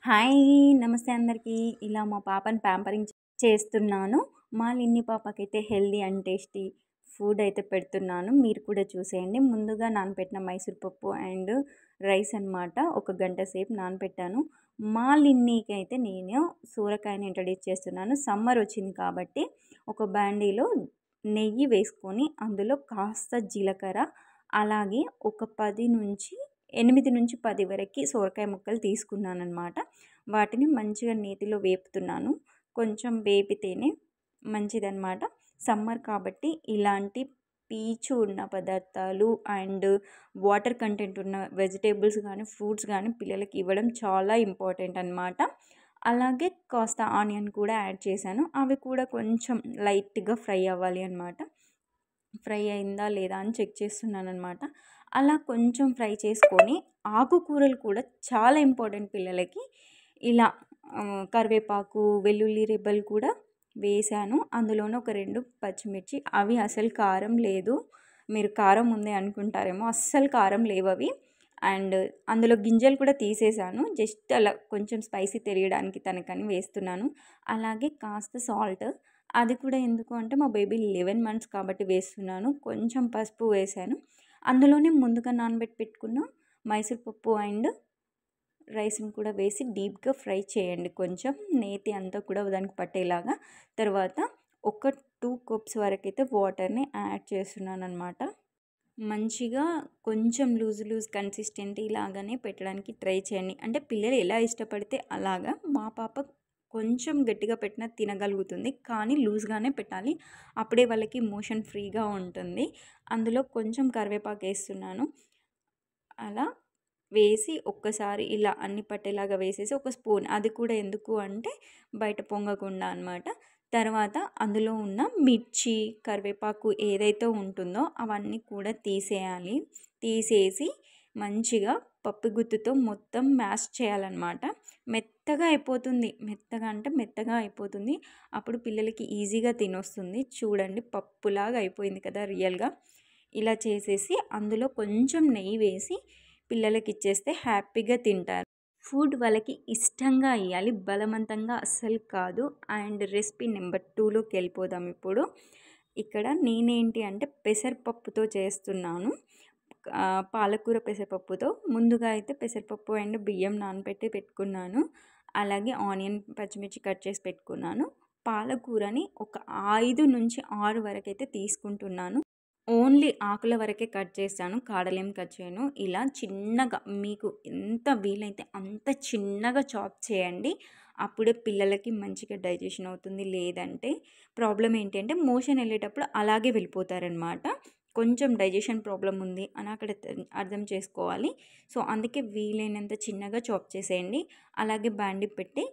Hi! నమస్తే అందరికీ. ఇలా మా పాపని ప్యాంపరింగ్ చేస్తున్నాను. మా లిన్ని పాపకైతే హెల్తీ అండ్ టేస్టీ ఫుడ్ అయితే పెడుతున్నాను. మీరు కూడా చూసేయండి. ముందుగా నానబెట్టిన మైసూర్ పప్పు అండ్ రైస్ అనమాట. ఒక గంట సేపు నానబెట్టాను. మా లిన్నీకైతే నేను సోరకాయని ఇంట్రడ్యూస్ చేస్తున్నాను. సమ్మర్ వచ్చింది కాబట్టి ఒక బాండీలో నెయ్యి వేసుకొని అందులో కాస్త జీలకర్ర, అలాగే ఒక 8-10 వరకి సొరకాయ ముక్కలు తీసుకున్నానన్నమాట. వాటిని మంచిగా నేతిలో వేపుతున్నాను. కొంచెం వేపితేనే మంచిదన్నమాట. సమ్మర్ కాబట్టి ఇలాంటి పీచు ఉన్న పదార్థాలు అండ్ వాటర్ కంటెంట్ ఉన్న వెజిటేబుల్స్ కానీ, ఫ్రూట్స్ కానీ పిల్లలకి ఇవ్వడం చాలా ఇంపార్టెంట్ అన్నమాట. అలాగే కాస్త ఆనియన్ కూడా యాడ్ చేశాను. అవి కూడా కొంచెం లైట్‌గా ఫ్రై అవ్వాలి అన్నమాట. ఫ్రై అయిందా లేదా అని చెక్ చేస్తున్నానన్నమాట. అలా కొంచెం ఫ్రై చేసుకొని ఆకుకూరలు కూడా చాలా ఇంపార్టెంట్ పిల్లలకి. ఇలా కరివేపాకు, వెల్లుల్లి రెబ్బలు కూడా వేశాను. అందులోనే ఒక 2 పచ్చిమిర్చి. అవి అసలు కారం లేదు. మీరు కారం ఉంది అనుకుంటారేమో, అస్సలు కారం లేవవి. అండ్ అందులో గింజలు కూడా తీసేసాను. జస్ట్ అలా కొంచెం స్పైసీ తెలియడానికి తనకని వేస్తున్నాను. అలాగే కాస్త సాల్ట్. అది కూడా ఎందుకు అంటే మా బేబీ 11 మంత్స్ కాబట్టి వేస్తున్నాను. కొంచెం పసుపు వేశాను. అందులోనే ముందుగా నానబెట్టి పెట్టుకున్న మైసూర్ పప్పు అండ్ రైస్ని కూడా వేసి డీప్గా ఫ్రై చేయండి. కొంచెం నేతి అంతా కూడా దానికి పట్టేలాగా. తర్వాత ఒక 2 కప్స్ వరకైతే వాటర్ని యాడ్ చేస్తున్నాను అనమాట. మంచిగా కొంచెం లూజ్ కన్సిస్టెంట్ లాగానే పెట్టడానికి ట్రై చేయండి. అంటే పిల్లలు ఎలా ఇష్టపడితే అలాగా. మా పాప కొంచెం గట్టిగా పెట్టినా తినగలుగుతుంది, కానీ లూజ్గానే పెట్టాలి. అప్పుడే వాళ్ళకి మోషన్ ఫ్రీగా ఉంటుంది. అందులో కొంచెం కరివేపాకు వేస్తున్నాను. అలా వేసి ఒక్కసారి ఇలా అన్ని పట్టేలాగా వేసేసి ఒక స్పూన్, అది కూడా ఎందుకు అంటే బయట పొంగకుండా అనమాట. తర్వాత అందులో ఉన్న మిర్చి, కరివేపాకు ఏదైతే ఉంటుందో అవన్నీ కూడా తీసేయాలి. తీసేసి మంచిగా పప్పు గుత్తితో మొత్తం మ్యాష్ చేయాలన్నమాట. మెత్తగా అయిపోతుంది. మెత్తగా అంటే మెత్తగా అయిపోతుంది. అప్పుడు పిల్లలకి ఈజీగా తినొస్తుంది. చూడండి పప్పులాగా అయిపోయింది కదా రియల్గా. ఇలా చేసేసి అందులో కొంచెం నెయ్యి వేసి పిల్లలకి ఇచ్చేస్తే హ్యాపీగా తింటారు. ఫుడ్ వాళ్ళకి ఇష్టంగా ఇవ్వాలి, బలవంతంగా అస్సలు కాదు. అండ్ రెసిపీ నెంబర్ 2లోకి వెళ్ళిపోదాం ఇప్పుడు. ఇక్కడ నేనేంటి అంటే పెసరపప్పుతో చేస్తున్నాను. పాలకూర పెసరపప్పుతో. ముందుగా అయితే పెసరపప్పు అండ్ బియ్యం నానబెట్టి పెట్టుకున్నాను. అలాగే ఆనియన్, పచ్చిమిర్చి కట్ చేసి పెట్టుకున్నాను. పాలకూరని ఒక 5-6 వరకైతే తీసుకుంటున్నాను. ఓన్లీ ఆకుల వరకే కట్ చేస్తాను, కాడలేం కట్ చేయను. ఇలా చిన్నగా మీకు ఎంత వీలైతే అంత చిన్నగా చాప్ చేయండి. అప్పుడే పిల్లలకి మంచిగా డైజెషన్ అవుతుంది. లేదంటే ప్రాబ్లం ఏంటి అంటే మోషన్ వెళ్ళేటప్పుడు అలాగే వెళ్ళిపోతారనమాట. కొంచెం డైజెషన్ ప్రాబ్లం ఉంది అని అక్కడ అర్థం చేసుకోవాలి. సో అందుకే వీలైనంత చిన్నగా చాప్ చేసేయండి. అలాగే బాండి పెట్టి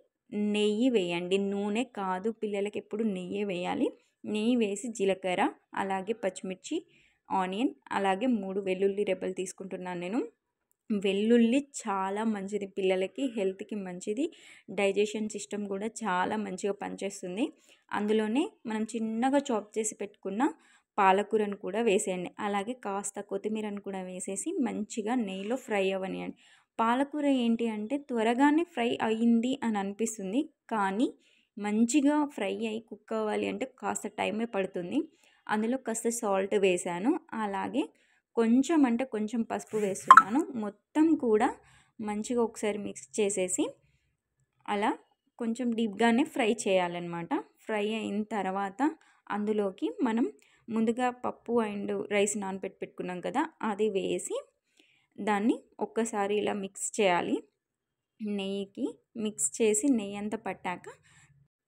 నెయ్యి వేయండి, నూనె కాదు. పిల్లలకి ఎప్పుడు నెయ్యే వేయాలి. నెయ్యి వేసి జీలకర్ర, అలాగే పచ్చిమిర్చి, ఆనియన్, అలాగే 3 వెల్లుల్లి రెబ్బలు తీసుకుంటున్నాను నేను. వెల్లుల్లి చాలా మంచిది పిల్లలకి, హెల్త్కి మంచిది. డైజెషన్ సిస్టమ్ కూడా చాలా మంచిగా పనిచేస్తుంది. అందులోనే మనం చిన్నగా చాప్ చేసి పెట్టుకున్న పాలకూరను కూడా వేసేయండి. అలాగే కాస్త కొత్తిమీరను కూడా వేసేసి మంచిగా నెయ్యిలో ఫ్రై అవ్వనియండి. పాలకూర ఏంటి అంటే త్వరగానే ఫ్రై అయ్యింది అని అనిపిస్తుంది, కానీ మంచిగా ఫ్రై అయ్యి కుక్ అవ్వాలి అంటే కాస్త టైమే పడుతుంది. అందులో కాస్త సాల్ట్ వేసాను. అలాగే కొంచెం అంటే కొంచెం పసుపు వేస్తున్నాను. మొత్తం కూడా మంచిగా ఒకసారి మిక్స్ చేసేసి అలా కొంచెం డీప్గానే ఫ్రై చేయాలన్నమాట. ఫ్రై అయిన తర్వాత అందులోకి మనం ముందుగా పప్పు అండ్ రైస్ నానబెట్టి పెట్టుకున్నాం కదా, అది వేసి దాన్ని ఒక్కసారి ఇలా మిక్స్ చేయాలి. నెయ్యికి మిక్స్ చేసి నెయ్యి అంతా పట్టాక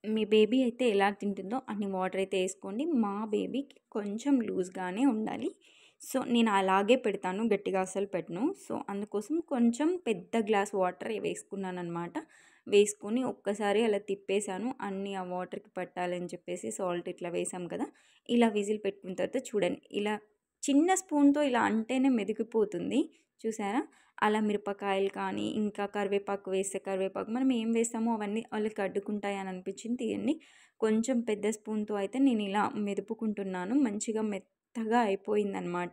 మీ బేబీ అయితే ఎలా తింటుందో అన్ని వాటర్ అయితే వేసుకోండి. మా బేబీకి కొంచెం లూజ్గానే ఉండాలి. సో నేను అలాగే పెడతాను, గట్టిగా అస్సలు పెట్టను. సో అందుకోసం కొంచెం పెద్ద గ్లాస్ వాటర్ వేసుకున్నాను అనమాట. వేసుకొని ఒక్కసారి అలా తిప్పేసాను, అన్నీ ఆ వాటర్కి పట్టాలని చెప్పేసి. సాల్ట్ ఇట్లా వేసాం కదా, ఇలా విజిల్ పెట్టుకున్న తర్వాత చూడండి, ఇలా చిన్న స్పూన్తో ఇలా అంటేనే మెదిగిపోతుంది. చూసారా? అలా మిరపకాయలు కానీ ఇంకా కరివేపాకు వేస్తే కరివేపాకు మనం ఏం వేస్తామో అవన్నీ వాళ్ళకి అడ్డుకుంటాయి అని అనిపించింది తీయండి. కొంచెం పెద్ద స్పూన్తో అయితే నేను ఇలా మెదుపుకుంటున్నాను. మంచిగా మెత్తగా అయిపోయిందనమాట.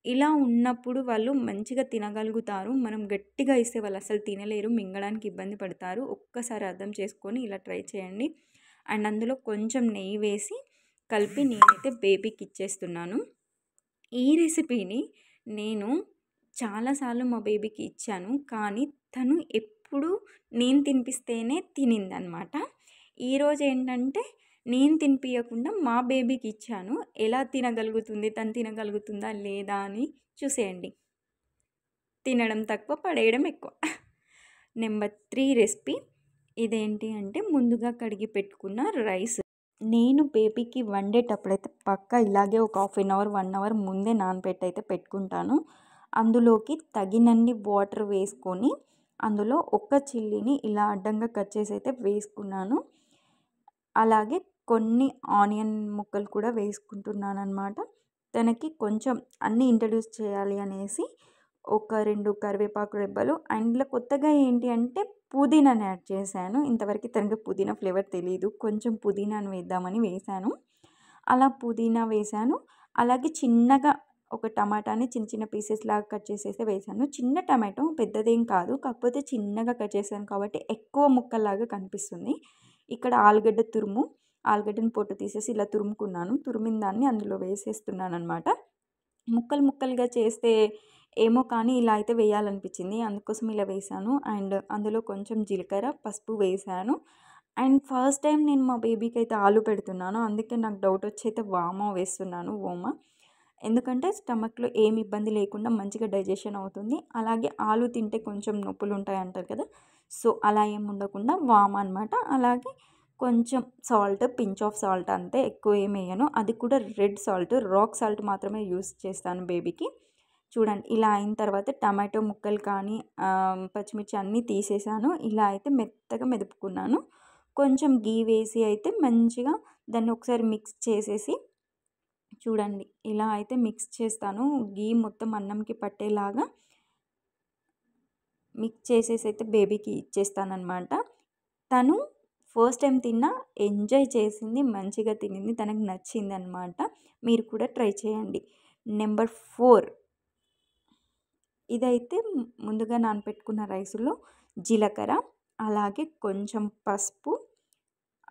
ఇలా ఉన్నప్పుడు వాళ్ళు మంచిగా తినగలుగుతారు. మనం గట్టిగా ఇస్తే వాళ్ళు అసలు తినలేరు. మింగడానికి ఇబ్బంది పడతారు. ఒక్కసారి అర్థం చేసుకొని ఇలా ట్రై చేయండి. అండ్ అందులో కొంచెం నెయ్యి వేసి కలిపి నేనైతే బేబీకి ఇచ్చేస్తున్నాను. ఈ రెసిపీని నేను చాలాసార్లు మా బేబీకి ఇచ్చాను. కానీ తను ఎప్పుడు నేను తినిపిస్తేనే తినిందనమాట. ఈరోజు ఏంటంటే నేను తినిపియకుండా మా బేబీకి ఇచ్చాను. ఎలా తినగలుగుతుంది, తను తినగలుగుతుందా లేదా అని చూసేయండి. తినడం తక్కువ, పడేయడం ఎక్కువ. నెంబర్ 3 రెసిపీ ఇదేంటి అంటే ముందుగా కడిగి పెట్టుకున్న రైస్. నేను బేబీకి వండేటప్పుడైతే పక్కా ఇలాగే ఒక హాఫ్ అన్ అవర్ 1 అవర్ ముందే నానబెట్టయితే పెట్టుకుంటాను. అందులోకి తగినన్ని వాటర్ వేసుకొని అందులో ఒక చిల్లీని ఇలా అడ్డంగా కట్ చేసి అయితే వేసుకున్నాను. అలాగే కొన్ని ఆనియన్ ముక్కలు కూడా వేసుకుంటున్నానన్నమాట. తనకి కొంచెం అన్నీ ఇంట్రడ్యూస్ చేయాలి అనేసి ఒక 2 కరివేపాకు రెబ్బలు అండ్ ఇందులో కొత్తగా ఏంటి అంటే పుదీనాని యాడ్ చేశాను. ఇంతవరకు తనకి పుదీనా ఫ్లేవర్ తెలీదు. కొంచెం పుదీనాను వేద్దామని వేశాను. అలా పుదీనా వేశాను. అలాగే చిన్నగా ఒక టమాటాని చిన్న చిన్న పీసెస్ లాగా కట్ చేసేసి వేశాను. చిన్న టమాటో పెద్దదేం కాదు. కాకపోతే చిన్నగా కట్ చేశాను కాబట్టి ఎక్కువ ముక్కల్లాగా కనిపిస్తుంది. ఇక్కడ ఆలుగడ్డని పొట్టు తీసేసి ఇలా తురుముకున్నాను. తురిమిన దాన్ని అందులో వేసేస్తున్నానన్నమాట. ముక్కలు ముక్కలుగా చేస్తే ఏమో కానీ ఇలా అయితే వేయాలనిపించింది. అందుకోసం ఇలా వేశాను. అండ్ అందులో కొంచెం జీలకర్ర, పసుపు వేశాను. అండ్ ఫస్ట్ టైం నేను మా బేబీకి అయితే ఆలు పెడుతున్నాను. అందుకే నాకు డౌట్ వచ్చి అయితే వామా వేస్తున్నాను. ఎందుకంటే స్టమక్లో ఏమి ఇబ్బంది లేకుండా మంచిగా డైజెషన్ అవుతుంది. అలాగే ఆలు తింటే కొంచెం నొప్పులు ఉంటాయి అంటారు కదా, సో అలా ఏమి ఉండకుండా వామ్ అనమాట. అలాగే కొంచెం సాల్ట్, పించ్ ఆఫ్ సాల్ట్ అంతే, ఎక్కువ ఏమి వేయను. అది కూడా రెడ్ సాల్ట్, రాక్ సాల్ట్ మాత్రమే యూస్ చేస్తాను బేబీకి. చూడండి ఇలా అయిన తర్వాత టమాటో ముక్కలు కానీ పచ్చిమిర్చి అన్నీ తీసేసాను. ఇలా అయితే మెత్తగా మెదుపుకున్నాను. కొంచెం గీ వేసి అయితే మంచిగా దాన్ని ఒకసారి మిక్స్ చేసేసి చూడండి ఇలా అయితే మిక్స్ చేస్తాను. గీ మొత్తం అన్నంకి పట్టేలాగా మిక్స్ చేసేసి అయితే బేబీకి ఇచ్చేస్తానన్నమాట. తను ఫస్ట్ టైం తిన్నా ఎంజాయ్ చేసింది, మంచిగా తినింది, తనకు నచ్చింది అనమాట. మీరు కూడా ట్రై చేయండి. నెంబర్ 4 ఇదైతే ముందుగా నానబెట్టుకున్న రైసులో జీలకర్ర, అలాగే కొంచెం పసుపు,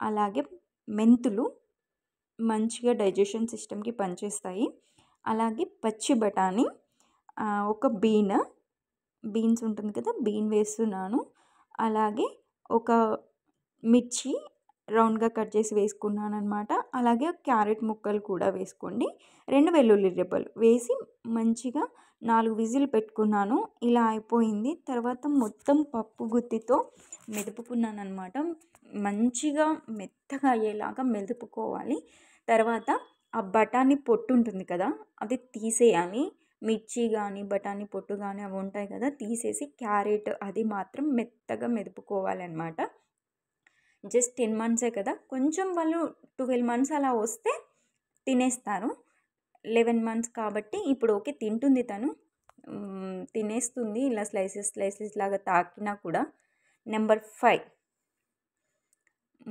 అలాగే మెంతులు మంచిగా డైజెషన్ సిస్టమ్కి పనిచేస్తాయి. అలాగే పచ్చి బఠానీ, ఒక బీన్స్ ఉంటుంది కదా, బీన్ వేస్తున్నాను. అలాగే ఒక మిర్చి రౌండ్గా కట్ చేసి వేసుకున్నాను అనమాట. అలాగే క్యారెట్ ముక్కలు కూడా వేసుకోండి. 2 వెల్లుల్లి రెబ్బలు వేసి మంచిగా 4 విజిల్ పెట్టుకున్నాను. ఇలా అయిపోయింది. తర్వాత మొత్తం పప్పు గుత్తితో మెదుపుకున్నాను అనమాట. మంచిగా మెత్తగా అయ్యేలాగా మెదుపుకోవాలి. తర్వాత ఆ బఠానీ పొట్టు ఉంటుంది కదా, అది తీసేయాలి. మిర్చి కానీ బఠానీ పొట్టు కానీ అవి ఉంటాయి కదా, తీసేసి క్యారెట్ అది మాత్రం మెత్తగా మెదుపుకోవాలన్నమాట. జస్ట్ 10 మంత్సే కదా, కొంచెం వాళ్ళు 12 మంత్స్ అలా వస్తే తినేస్తారు. 11 మంత్స్ కాబట్టి ఇప్పుడు ఓకే తింటుంది తను, తినేస్తుంది ఇలా స్లైసెస్ లాగా తాకినా కూడా. నెంబర్ 5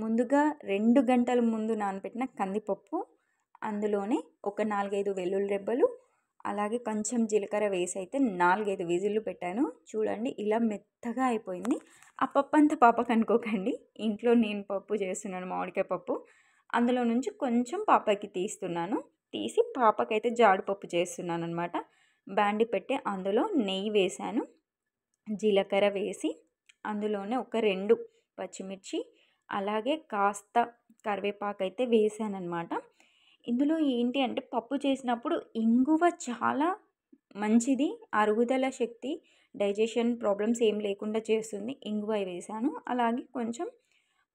ముందుగా 2 గంటల ముందు నానబెట్టిన కందిపప్పు, అందులోనే ఒక 4-5 వెల్లుల్లి రెబ్బలు, అలాగే కొంచెం జీలకర్ర వేసి అయితే 4-5 విజిల్లు పెట్టాను. చూడండి ఇలా మెత్తగా అయిపోయింది. ఆ పప్పు అంతా పాపకు అనుకోకండి, ఇంట్లో నేను పప్పు చేస్తున్నాను, మామిడికాయ పప్పు. అందులో నుంచి కొంచెం పాపకి తీసి పాపకైతే జాడిపప్పు చేస్తున్నాను అనమాట. బాండి పెట్టి అందులో నెయ్యి వేశాను, జీలకర్ర వేసి అందులోనే ఒక 2 పచ్చిమిర్చి, అలాగే కాస్త కరివేపాకు అయితే వేసానన్నమాట. ఇందులో ఏంటి అంటే పప్పు చేసినప్పుడు ఇంగువ చాలా మంచిది, అరుగుదల శక్తి, డైజెషన్ ప్రాబ్లమ్స్ ఏం లేకుండా చేస్తుంది. ఇంగువ వేసాను. అలాగే కొంచెం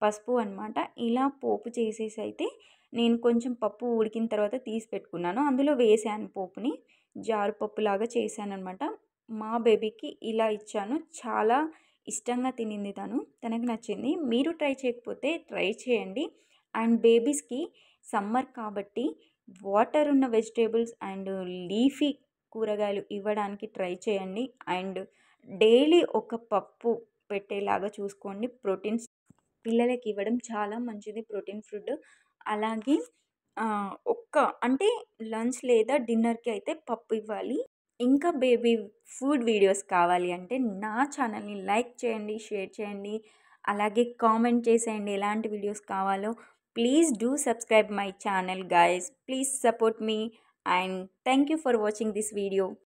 పసుపు అనమాట. ఇలా పోపు చేసేసి అయితే నేను కొంచెం పప్పు ఉడికిన తర్వాత తీసి పెట్టుకున్నాను. అందులో వేసాను పోపుని, జారుపప్పులాగా చేశానన్నమాట. మా బేబీకి ఇలా ఇచ్చాను. చాలా ఇష్టంగా తినింది తనకు నచ్చింది. మీరు ట్రై చేయకపోతే ట్రై చేయండి. అండ్ బేబీస్కి సమ్మర్ కాబట్టి వాటర్ ఉన్న వెజిటేబుల్స్ అండ్ లీఫీ కూరగాయలు ఇవ్వడానికి ట్రై చేయండి. అండ్ డైలీ ఒక పప్పు పెట్టేలాగా చూసుకోండి. ప్రోటీన్స్ పిల్లలకి ఇవ్వడం చాలా మంచిది, ప్రోటీన్ ఫుడ్. అలాగే అంటే లంచ్ లేదా డిన్నర్కి అయితే పప్పు ఇవ్వాలి. ఇంకా బేబీ ఫుడ్ వీడియోస్ కావాలి అంటే నా ఛానల్ని లైక్ చేయండి, షేర్ చేయండి, అలాగే కామెంట్ చేసేయండి ఎలాంటి వీడియోస్ కావాలో. Please do subscribe my channel guys. Please support me and thank you for watching this video.